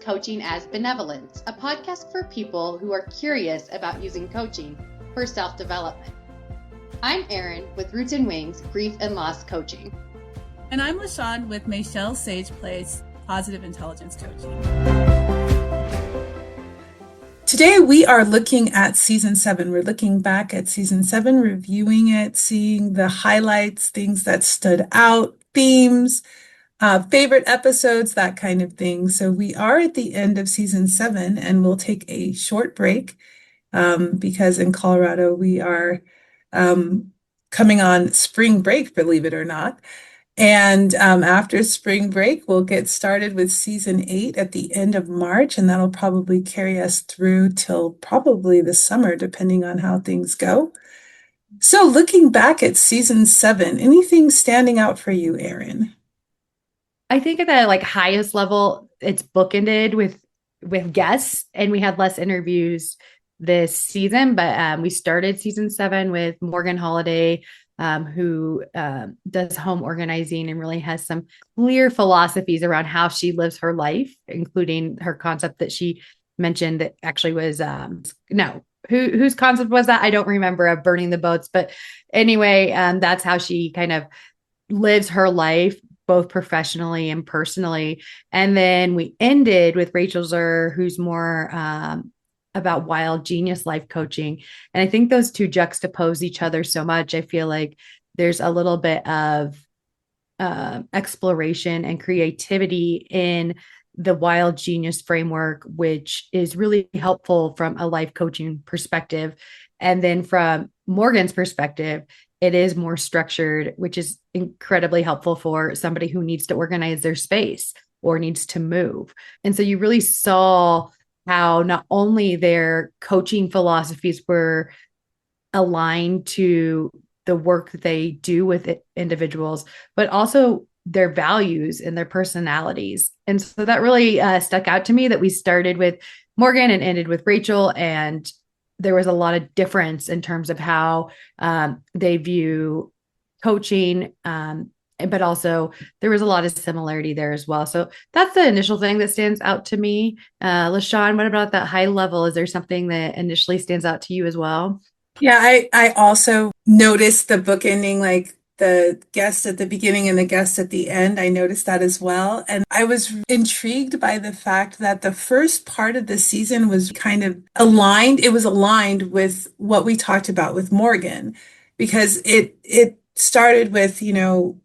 Coaching as Benevolence, a podcast for people who are curious about using coaching for self-development. I'm Eryn with Roots and Wings Grief and Loss Coaching. And I'm L Shawn with Michelle Sage Place Positive Intelligence Coaching. Today we are looking at season 7. We're looking back at season 7, reviewing it, seeing the highlights, things that stood out, themes, favorite episodes, that kind of thing. So we are at the end of season 7, and we'll take a short break because in Colorado we are coming on spring break, believe it or not. And after spring break, we'll get started with season 8 at the end of March, and that'll probably carry us through till probably the summer, depending on how things go. So looking back at season 7, anything standing out for you, Eryn? I think at the highest level, it's bookended with guests, and we had less interviews this season, but we started season 7 with Morgan Holiday, who does home organizing and really has some clear philosophies around how she lives her life, including her concept that she mentioned that actually was, whose concept was that? I don't remember, of burning the boats. But anyway, that's how she kind of lives her life, both professionally and personally. And then we ended with Rachel Zur, who's more about wild genius life coaching. And I think those two juxtapose each other so much. I feel like there's a little bit of exploration and creativity in the wild genius framework, which is really helpful from a life coaching perspective. And then from Morgan's perspective, it is more structured, which is incredibly helpful for somebody who needs to organize their space or needs to move. And so you really saw how not only their coaching philosophies were aligned to the work that they do with individuals, but also their values and their personalities. And so that really stuck out to me, that we started with Morgan and ended with Rachel, and there was a lot of difference in terms of how they view coaching, but also there was a lot of similarity there as well. So that's the initial thing that stands out to me. L Shawn, what about that high level? Is there something that initially stands out to you as well? Yeah, I also noticed the bookending, like the guest at the beginning and the guest at the end. I noticed that as well. And I was intrigued by the fact that the first part of the season was kind of aligned. It was aligned with what we talked about with Morgan, because it started with,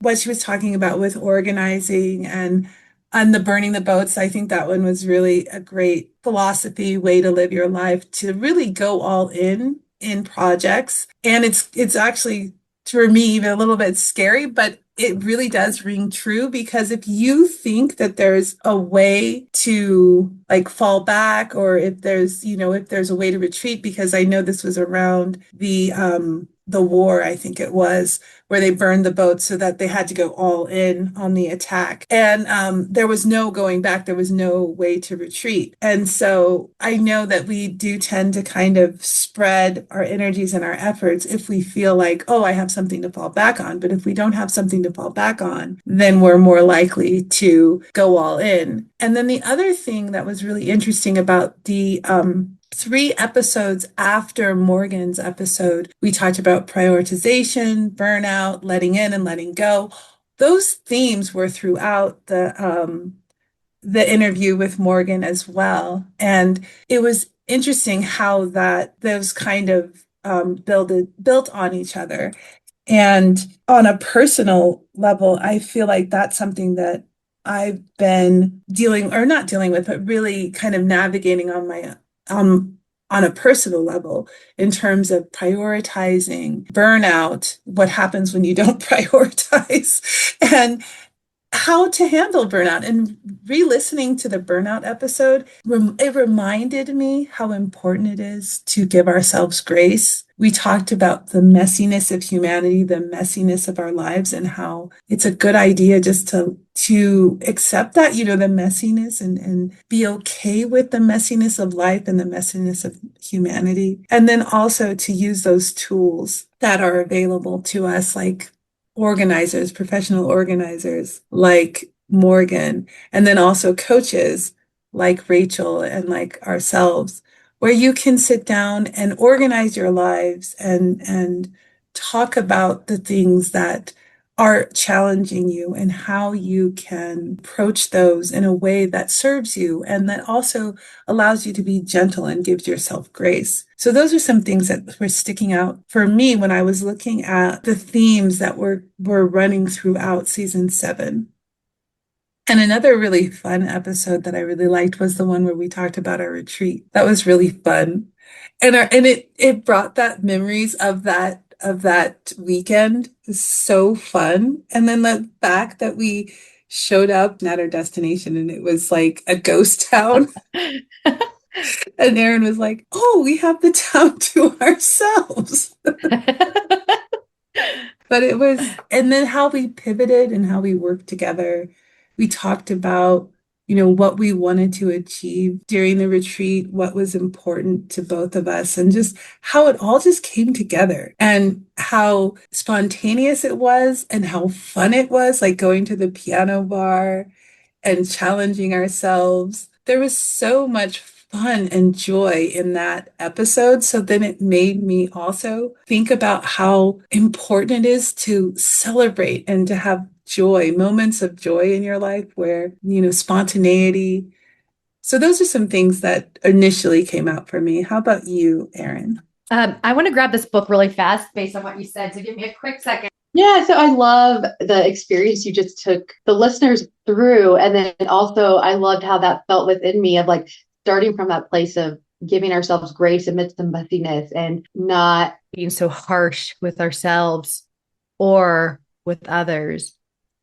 what she was talking about with organizing and the burning the boats. I think that one was really a great philosophy, way to live your life, to really go all in projects. And it's actually, for me, even a little bit scary, but it really does ring true, because if you think that there's a way to fall back, or if there's a way to retreat, because I know this was around the war, I think it was, where they burned the boats so that they had to go all in on the attack. And there was no going back. There was no way to retreat. And so I know that we do tend to kind of spread our energies and our efforts if we feel like, oh, I have something to fall back on. But if we don't have something to fall back on, then we're more likely to go all in. And then the other thing that was really interesting about the 3 episodes after Morgan's episode, we talked about prioritization, burnout, letting in and letting go. Those themes were throughout the interview with Morgan as well. And it was interesting how those kind of built on each other. And on a personal level, I feel like that's something that I've been not dealing with, but really kind of navigating on a personal level, in terms of prioritizing, burnout, what happens when you don't prioritize, and how to handle burnout. And re-listening to the burnout episode, it reminded me how important it is to give ourselves grace. We talked about the messiness of humanity, the messiness of our lives, and how it's a good idea just to accept that, the messiness, and be okay with the messiness of life and the messiness of humanity. And then also to use those tools that are available to us, like organizers, professional organizers like Morgan, and then also coaches like Rachel and like ourselves, where you can sit down and organize your lives and talk about the things that are challenging you and how you can approach those in a way that serves you and that also allows you to be gentle and gives yourself grace. So those are some things that were sticking out for me when I was looking at the themes that were running throughout season 7. And another really fun episode that I really liked was the one where we talked about our retreat. That was really fun. And it brought that memories of that weekend. Is so fun. And then the fact that we showed up at our destination and it was like a ghost town. And Eryn was like, "Oh, we have the town to ourselves." But it was, and then how we pivoted and how we worked together. We talked about, what we wanted to achieve during the retreat, what was important to both of us, and just how it all just came together and how spontaneous it was and how fun it was, like going to the piano bar and challenging ourselves. There was so much fun and joy in that episode. So then it made me also think about how important it is to celebrate and to have joy, moments of joy in your life where, spontaneity. So those are some things that initially came out for me. How about you, Eryn? I want to grab this book really fast based on what you said. So give me a quick second. Yeah, so I love the experience you just took the listeners through. And then also I loved how that felt within me of like starting from that place of giving ourselves grace amidst the messiness and not being so harsh with ourselves or with others.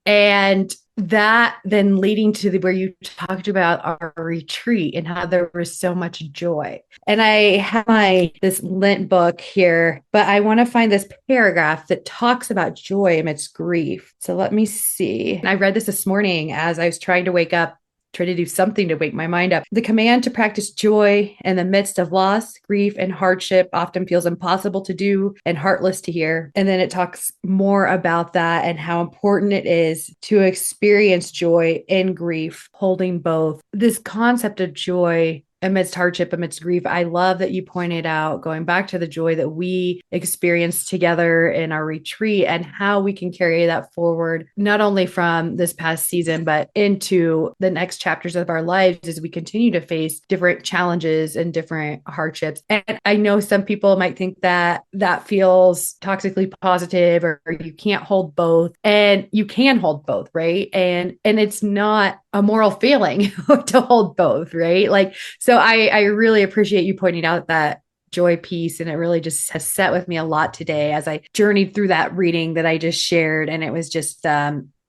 And that then leading to where you talked about our retreat and how there was so much joy. And I have this Lent book here, but I want to find this paragraph that talks about joy amidst grief. So let me see. And I read this morning as I was trying to wake up, try to do something to wake my mind up. The command to practice joy in the midst of loss, grief, and hardship often feels impossible to do and heartless to hear. And then it talks more about that and how important it is to experience joy in grief, holding both. This concept of joy amidst hardship, amidst grief. I love that you pointed out, going back to the joy that we experienced together in our retreat and how we can carry that forward, not only from this past season, but into the next chapters of our lives as we continue to face different challenges and different hardships. And I know some people might think that that feels toxically positive or you can't hold both, and you can hold both, right? And it's not a moral failing to hold both, right? Like, so I really appreciate you pointing out that joy piece. And it really just has sat with me a lot today as I journeyed through that reading that I just shared. And it was just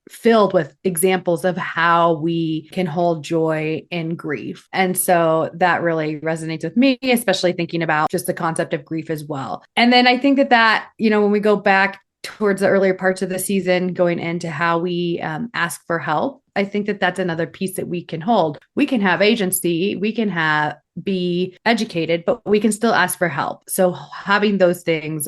filled with examples of how we can hold joy in grief. And so that really resonates with me, especially thinking about just the concept of grief as well. And then I think that, when we go back towards the earlier parts of the season, going into how we ask for help, I think that that's another piece that we can hold. We can have agency, we can be educated, but we can still ask for help. So having those things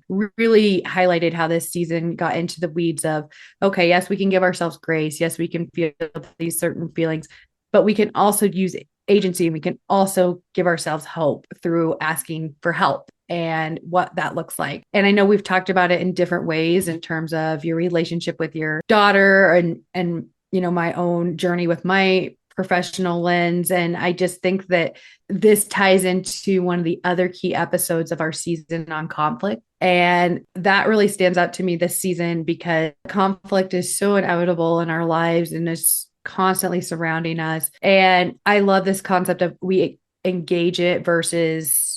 really highlighted how this season got into the weeds of, okay, yes, we can give ourselves grace. Yes, we can feel these certain feelings, but we can also use agency and we can also give ourselves hope through asking for help and what that looks like. And I know we've talked about it in different ways in terms of your relationship with your daughter and my own journey with my professional lens. And I just think that this ties into one of the other key episodes of our season on conflict. And that really stands out to me this season because conflict is so inevitable in our lives and is constantly surrounding us. And I love this concept of we engage it versus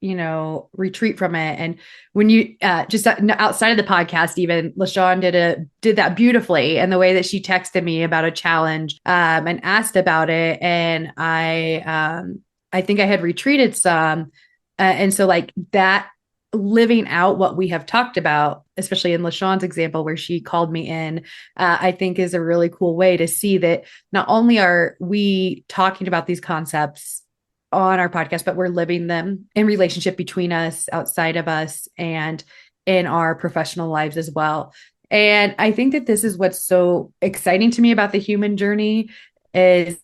retreat from it. And when you just outside of the podcast, even LaShawn did that beautifully. And the way that she texted me about a challenge and asked about it. And I think I had retreated some. And so like that, living out what we have talked about, especially in LaShawn's example, where she called me in, I think is a really cool way to see that not only are we talking about these concepts on our podcast, but we're living them in relationship between us, outside of us, and in our professional lives as well. And I think that this is what's so exciting to me about the human journey is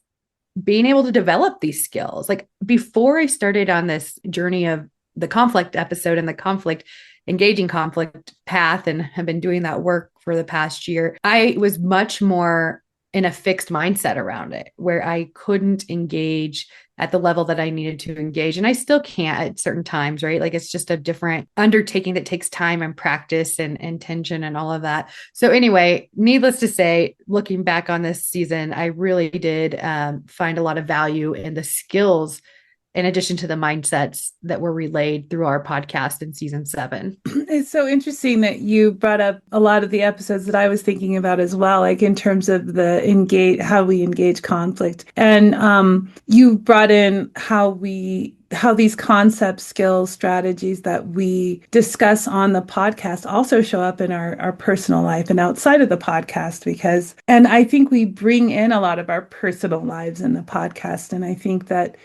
being able to develop these skills. Like before I started on this journey of the conflict episode and the conflict, engaging conflict path, and have been doing that work for the past year, I was much more in a fixed mindset around it where I couldn't engage at the level that I needed to engage. And I still can't at certain times, right? Like it's just a different undertaking that takes time and practice and intention and all of that. So anyway, needless to say, looking back on this season, I really did find a lot of value in the skills in addition to the mindsets that were relayed through our podcast in season 7. It's so interesting that you brought up a lot of the episodes that I was thinking about as well, like in terms of how we engage conflict. And you brought in how these concepts, skills, strategies that we discuss on the podcast also show up in our personal life and outside of the podcast, and I think we bring in a lot of our personal lives in the podcast. And I think that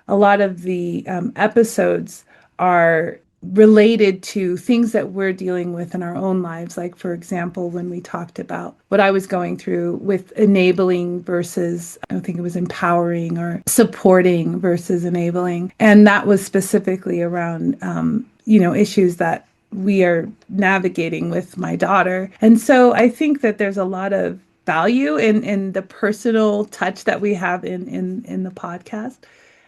a lot of the episodes are related to things that we're dealing with in our own lives. Like, for example, when we talked about what I was going through with enabling versus, I don't think it was empowering, or supporting versus enabling. And that was specifically around, issues that we are navigating with my daughter. And so I think that there's a lot of value in the personal touch that we have in the podcast.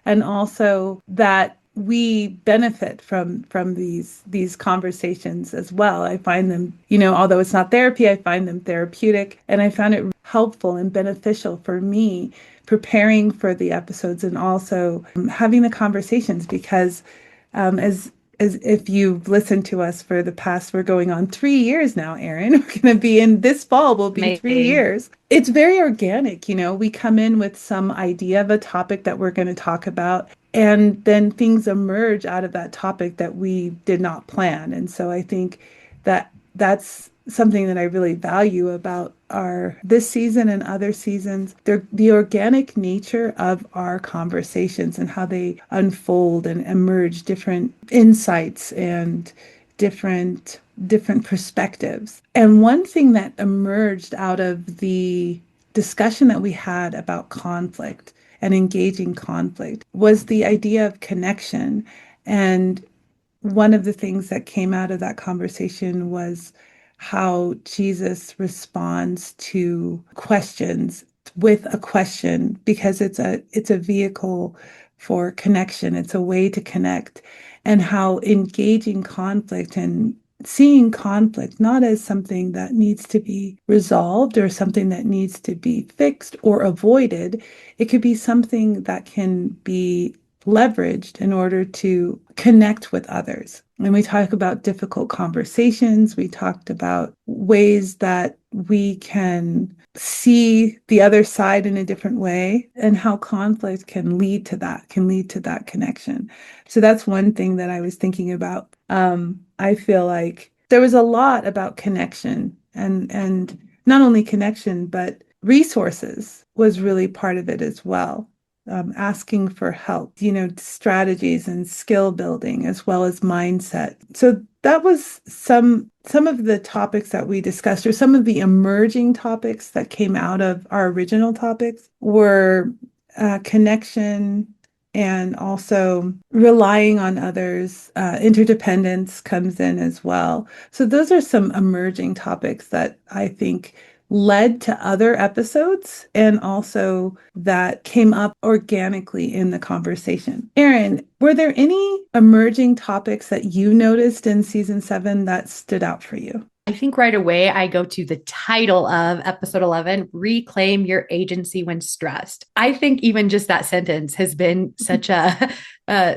And also that we benefit from these conversations as well. I find them, although it's not therapy, I find them therapeutic, and I found it helpful and beneficial for me preparing for the episodes and also having the conversations, because as if you've listened to us for the past, we're going on 3 years now, Eryn. We're going to be in this fall, will be Amazing. 3 years. It's very organic. We come in with some idea of a topic that we're going to talk about, and then things emerge out of that topic that we did not plan. And so I think that that's something that I really value about this season and other seasons. They're the organic nature of our conversations and how they unfold and emerge different insights and different perspectives. And one thing that emerged out of the discussion that we had about conflict and engaging conflict was the idea of connection. And one of the things that came out of that conversation was how Jesus responds to questions with a question, because it's a vehicle for connection. It's a way to connect, and how engaging conflict and seeing conflict not as something that needs to be resolved or something that needs to be fixed or avoided. It could be something that can be leveraged in order to connect with others. And we talk about difficult conversations. We talked about ways that we can see the other side in a different way, and how conflict can lead to that connection. So that's one thing that I was thinking about. I feel like there was a lot about connection, and not only connection, but resources was really part of it as well. Asking for help, strategies and skill building, as well as mindset. So that was some of the topics that we discussed, or some of the emerging topics that came out of our original topics were connection, and also relying on others. Interdependence comes in as well. So those are some emerging topics that I think led to other episodes, and also that came up organically in the conversation. Eryn, were there any emerging topics that you noticed in season 7 that stood out for you? I think right away I go to the title of episode 11, Reclaim Your Agency When Stressed. I think even just that sentence has been such a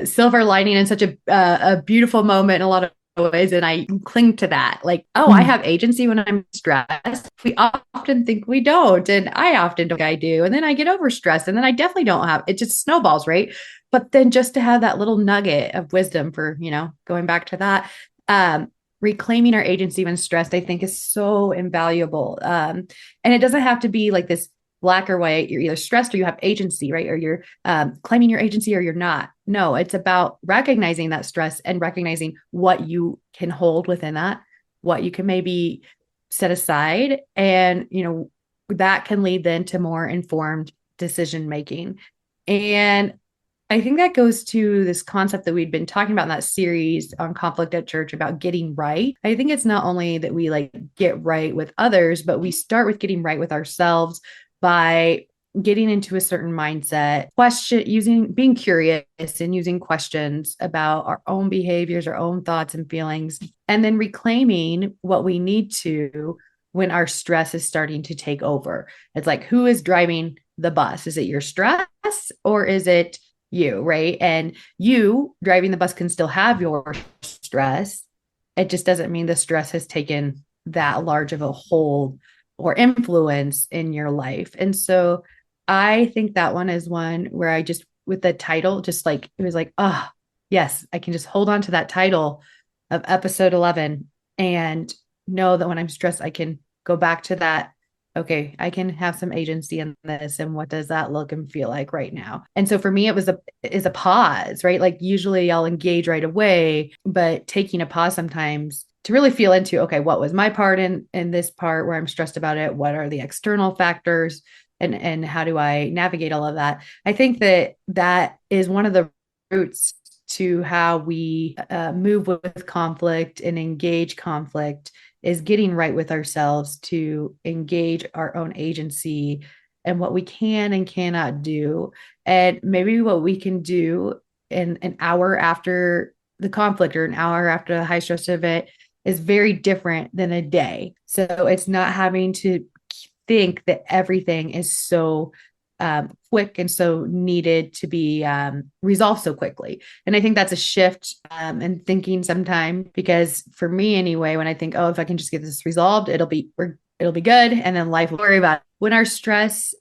silver lining and such a beautiful moment in a lot of ways. And I cling to that. Like, I have agency when I'm stressed. We often think we don't. And I often think I do. And then I get overstressed, and then I definitely don't have it. Just snowballs, right? But then just to have that little nugget of wisdom for, going back to that, reclaiming our agency when stressed, I think is so invaluable. And it doesn't have to be like this black or white. You're either stressed or you have agency, right? Or you're claiming your agency or you're not. No, it's about recognizing that stress and recognizing what you can hold within that, what you can maybe set aside. And, that can lead then to more informed decision making. And I think that goes to this concept that we'd been talking about in that series on conflict at church about getting right. I think it's not only that we like get right with others, but we start with getting right with ourselves by getting into a certain mindset, being curious and using questions about our own behaviors, our own thoughts and feelings, and then reclaiming what we need to when our stress is starting to take over. It's like, who is driving the bus? Is it your stress or is it you, right? And you driving the bus can still have your stress. It just doesn't mean the stress has taken that large of a hold or influence in your life. And so I think that one is one where I just, with the title, just like, it was like, oh, yes, I can just hold on to that title of episode 11 and know that when I'm stressed, I can go back to that. Okay, I can have some agency in this. And what does that look and feel like right now? And so for me, it was a pause, right? Like usually I'll engage right away, but taking a pause sometimes to really feel into, okay, what was my part in this part where I'm stressed about it? What are the external factors? And how do I navigate all of that? I think that is one of the roots to how we move with conflict and engage conflict is getting right with ourselves to engage our own agency and what we can and cannot do. And maybe what we can do in an hour after the conflict or an hour after a high stress event is very different than a day. So it's not having to think that everything is so quick and so needed to be resolved so quickly. And I think that's a shift in thinking sometimes, because for me anyway, when I think, oh, if I can just get this resolved, it'll be good, and then life will worry about it. When our stress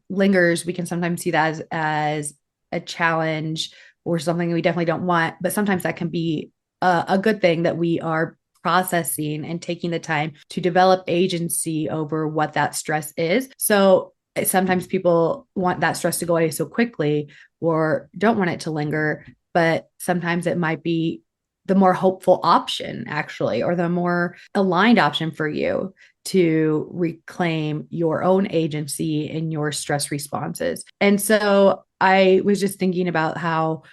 lingers, we can sometimes see that as a challenge or something we definitely don't want. But sometimes that can be a good thing that we are processing and taking the time to develop agency over what that stress is. So sometimes people want that stress to go away so quickly or don't want it to linger, but sometimes it might be the more hopeful option, actually, or the more aligned option for you to reclaim your own agency in your stress responses. And so I was just thinking about how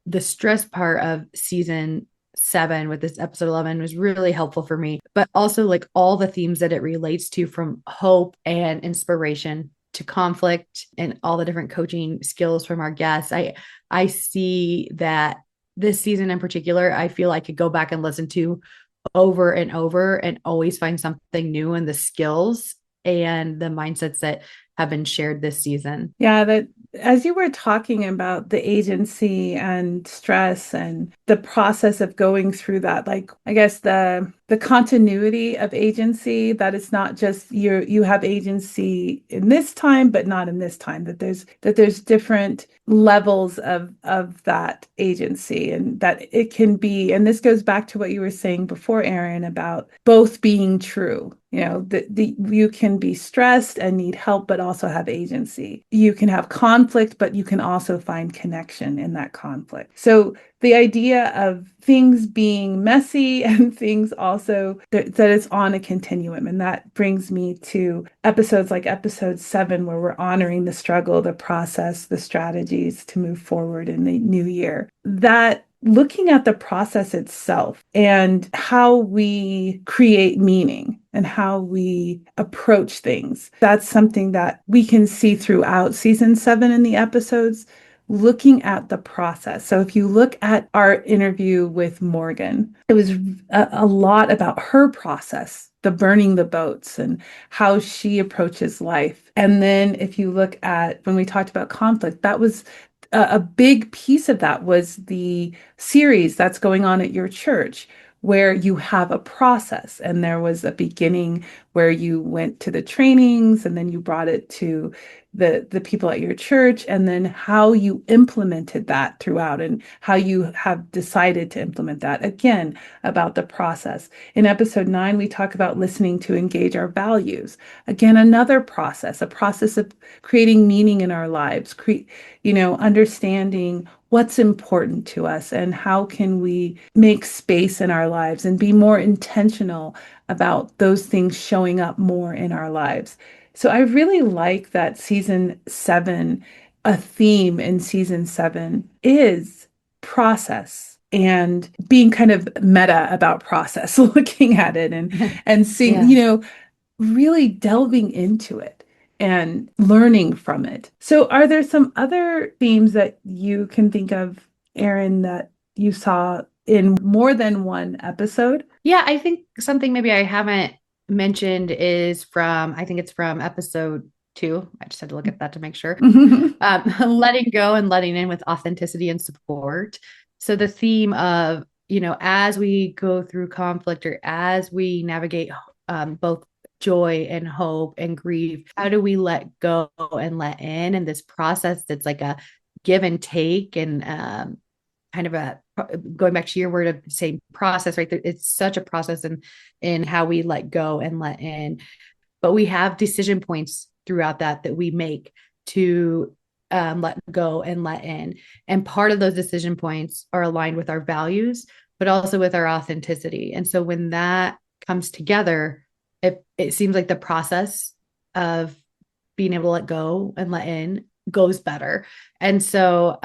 the stress part of season 7 with this episode 11 was really helpful for me, but also like all the themes that it relates to, from hope and inspiration to conflict and all the different coaching skills from our guests. I see that this season in particular, I feel I could go back and listen to over and over and always find something new in the skills and the mindsets that have been shared this season. Yeah, that as you were talking about the agency and stress and the process of going through that, like I guess the continuity of agency, that it's not just you have agency in this time, but not in this time, that there's different levels of that agency, and that it can be, and this goes back to what you were saying before, Eryn, about both being true. You know, you can be stressed and need help, but also have agency. You can have conflict, but you can also find connection in that conflict. So the idea of things being messy and things also that it's on a continuum. And that brings me to episodes like episode 7, where we're honoring the struggle, the process, the strategies to move forward in the new year. That looking at the process itself and how we create meaning and how we approach things. That's something that we can see throughout season 7 in the episodes, looking at the process. So if you look at our interview with Morgan, it was a lot about her process, the burning the boats and how she approaches life. And then if you look at when we talked about conflict, that was a big piece of that was the series that's going on at your church, where you have a process, and there was a beginning where you went to the trainings and then you brought it to the people at your church, and then how you implemented that throughout and how you have decided to implement that. Again, about the process. In episode 9, we talk about listening to engage our values. Again, another process, a process of creating meaning in our lives, understanding what's important to us and how can we make space in our lives and be more intentional about those things showing up more in our lives. So I really like that season 7 a theme in season 7 is process and being kind of meta about process, looking at it and seeing, Yeah. really delving into it and learning from it. So are there some other themes that you can think of, Eryn, that you saw in more than one episode? Yeah, I think something maybe I haven't mentioned is from, I think it's from episode 2. I just had to look at that to make sure. Letting go and letting in with authenticity and support. So the theme of, as we go through conflict or as we navigate both joy and hope and grief, how do we let go and let in? And this process that's like a give and take and kind of a going back to your word of saying process, right? It's such a process in how we let go and let in, but we have decision points throughout that we make to let go and let in. And part of those decision points are aligned with our values, but also with our authenticity. And so when that comes together, it seems like the process of being able to let go and let in goes better. And so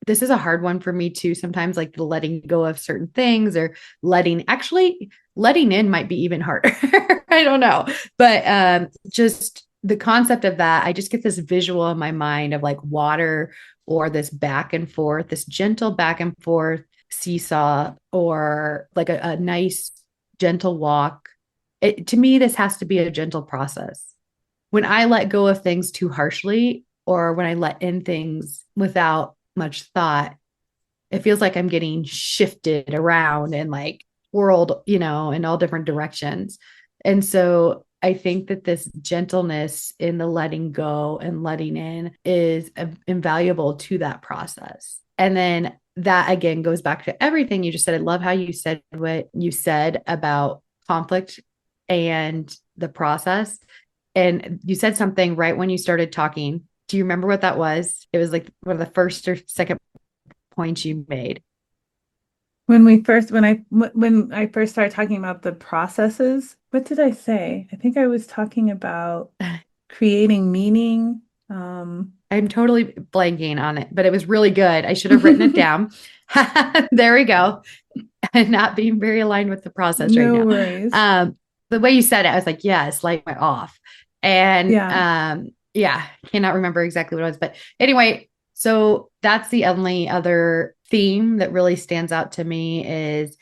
this is a hard one for me too. Sometimes like the letting go of certain things or letting in might be even harder. I don't know. But just the concept of that, I just get this visual in my mind of like water or this back and forth, this gentle back and forth seesaw or like a nice gentle walk. To me, this has to be a gentle process. When I let go of things too harshly or when I let in things without much thought, it feels like I'm getting shifted around and like whirled, in all different directions. And so I think that this gentleness in the letting go and letting in is invaluable to that process. And then that again goes back to everything you just said. I love how you said what you said about conflict and the process. And you said something right when you started talking. Do you remember what that was? It was like one of the first or second points you made. When I first started talking about the processes, what did I say? I think I was talking about creating meaning. I'm totally blanking on it, but it was really good. I should have written it down. There we go. And not being very aligned with the process right No now. worries. The way you said it, I was like, yes, light went off. And Yeah. Cannot remember exactly what it was. But anyway, so that's the only other theme that really stands out to me is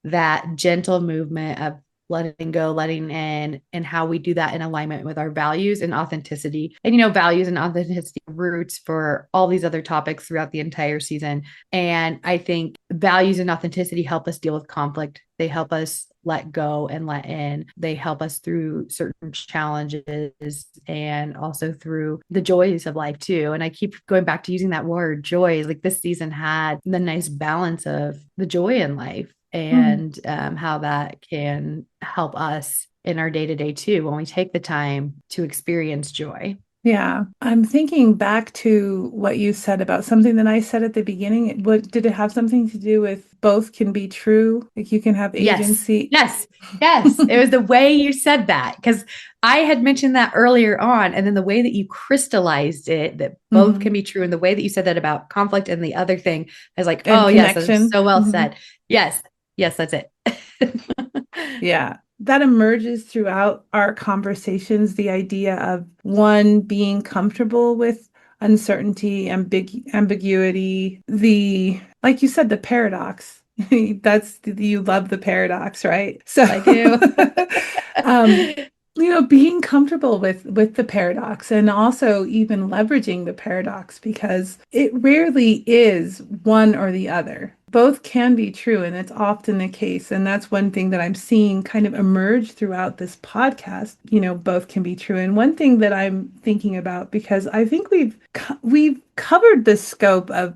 that gentle movement of letting go, letting in, and how we do that in alignment with our values and authenticity. And, values and authenticity roots for all these other topics throughout the entire season. And I think values and authenticity help us deal with conflict. They help us let go and let in. They help us through certain challenges and also through the joys of life too. And I keep going back to using that word joy. Like this season had the nice balance of the joy in life and how that can help us in our day to day too when we take the time to experience joy. Yeah, I'm thinking back to what you said about something that I said at the beginning. What did it have something to do with both can be true? Like you can have agency. Yes. It was the way you said that because I had mentioned that earlier on. And then the way that you crystallized it, that both can be true. And the way that you said that about conflict and the other thing, I was like, And oh, connection. yes, that's so well said. Yes, that's it. Yeah. That emerges throughout our conversations, the idea of one being comfortable with uncertainty, ambiguity, like you said, the paradox. You love the paradox, right? So I do. being comfortable with the paradox and also even leveraging the paradox because it rarely is one or the other. Both can be true, and it's often the case. And that's one thing that I'm seeing kind of emerge throughout this podcast. Both can be true. And one thing that I'm thinking about, because I think we've covered the scope of,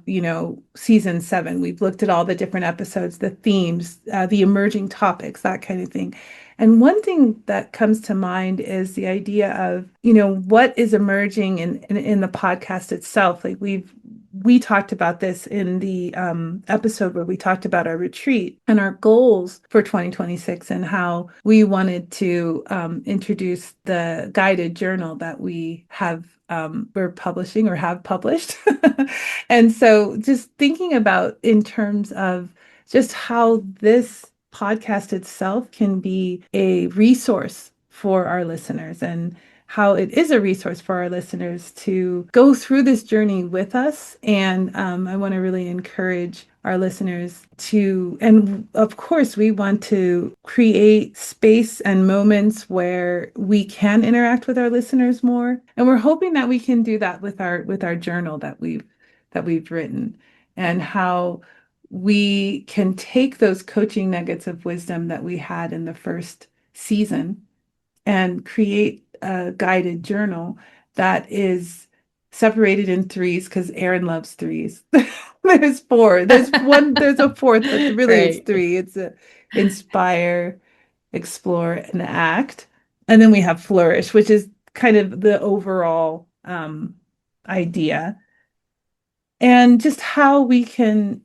season 7. We've looked at all the different episodes, the themes, the emerging topics, that kind of thing. And one thing that comes to mind is the idea of, what is emerging in the podcast itself. Like we talked about this in the episode where we talked about our retreat and our goals for 2026 and how we wanted to introduce the guided journal that we have we're publishing or have published. And so just thinking about in terms of just how this podcast itself can be a resource for our listeners, and how it is a resource for our listeners to go through this journey with us. And I want to really encourage our listeners to, and of course, we want to create space and moments where we can interact with our listeners more. And we're hoping that we can do that with our journal that we've written, and how we can take those coaching nuggets of wisdom that we had in the first season and create a guided journal that is separated in threes, because Eryn loves threes. There's four. There's one, there's a fourth, but really it's three. It's a inspire, explore, and act. And then we have flourish, which is kind of the overall idea. And just how we can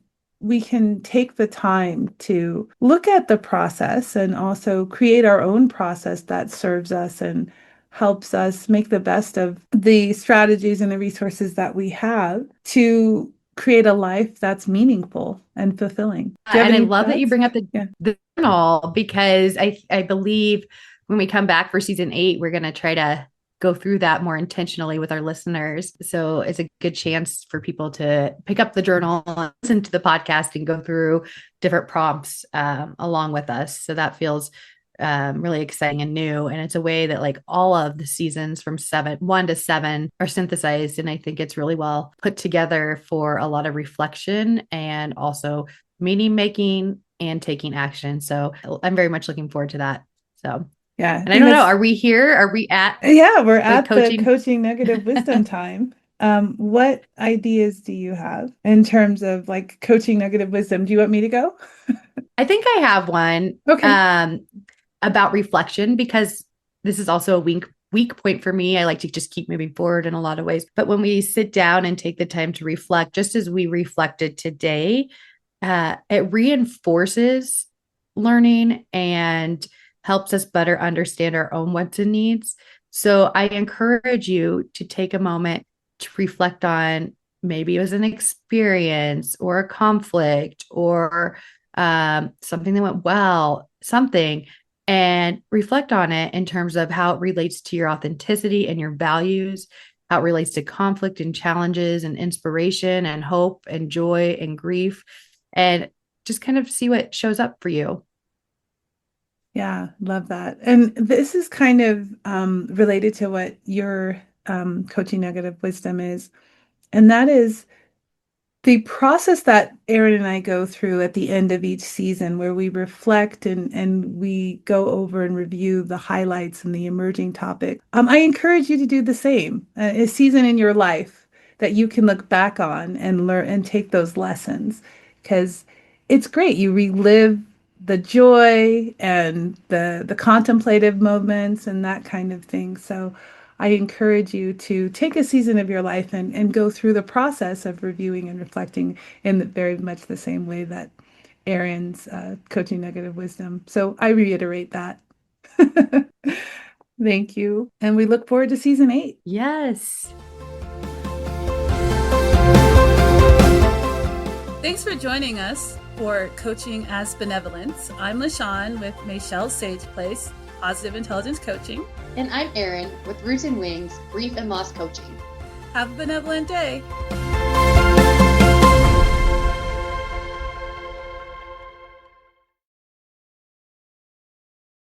take the time to look at the process and also create our own process that serves us and helps us make the best of the strategies and the resources that we have to create a life that's meaningful and fulfilling. And I love that you bring up the journal, because I believe when we come back for season 8, we're going to try to go through that more intentionally with our listeners. So it's a good chance for people to pick up the journal, listen to the podcast, and go through different prompts along with us. So that feels really exciting and new. And it's a way that like all of the seasons from 1 to 7 are synthesized. And I think it's really well put together for a lot of reflection and also meaning making and taking action. So I'm very much looking forward to that. So yeah. And I don't know, are we here? Are we at? Yeah, we're at the coaching negative wisdom time. What ideas do you have in terms of like coaching negative wisdom? Do you want me to go? I think I have one. Okay. About reflection, because this is also a weak point for me. I like to just keep moving forward in a lot of ways. But when we sit down and take the time to reflect, just as we reflected today, it reinforces learning and helps us better understand our own wants and needs. So I encourage you to take a moment to reflect on, maybe it was an experience or a conflict or something that went well, something, and reflect on it in terms of how it relates to your authenticity and your values, how it relates to conflict and challenges and inspiration and hope and joy and grief, and just kind of see what shows up for you. Yeah, love that. And this is kind of related to what your coaching negative wisdom is. And that is the process that Eryn and I go through at the end of each season, where we reflect and we go over and review the highlights and the emerging topic. I encourage you to do the same. A season in your life that you can look back on and learn and take those lessons, because it's great. You relive the joy and the contemplative moments and that kind of thing. So I encourage you to take a season of your life and go through the process of reviewing and reflecting in very much the same way that Eryn's coaching negative wisdom. So I reiterate that. Thank you. And we look forward to season 8. Yes. Thanks for joining us for Coaching as Benevolence. I'm LaShawn with Mayshell's Sage Place, Positive Intelligence Coaching. And I'm Eryn with Roots and Wings, Grief and Loss Coaching. Have a benevolent day.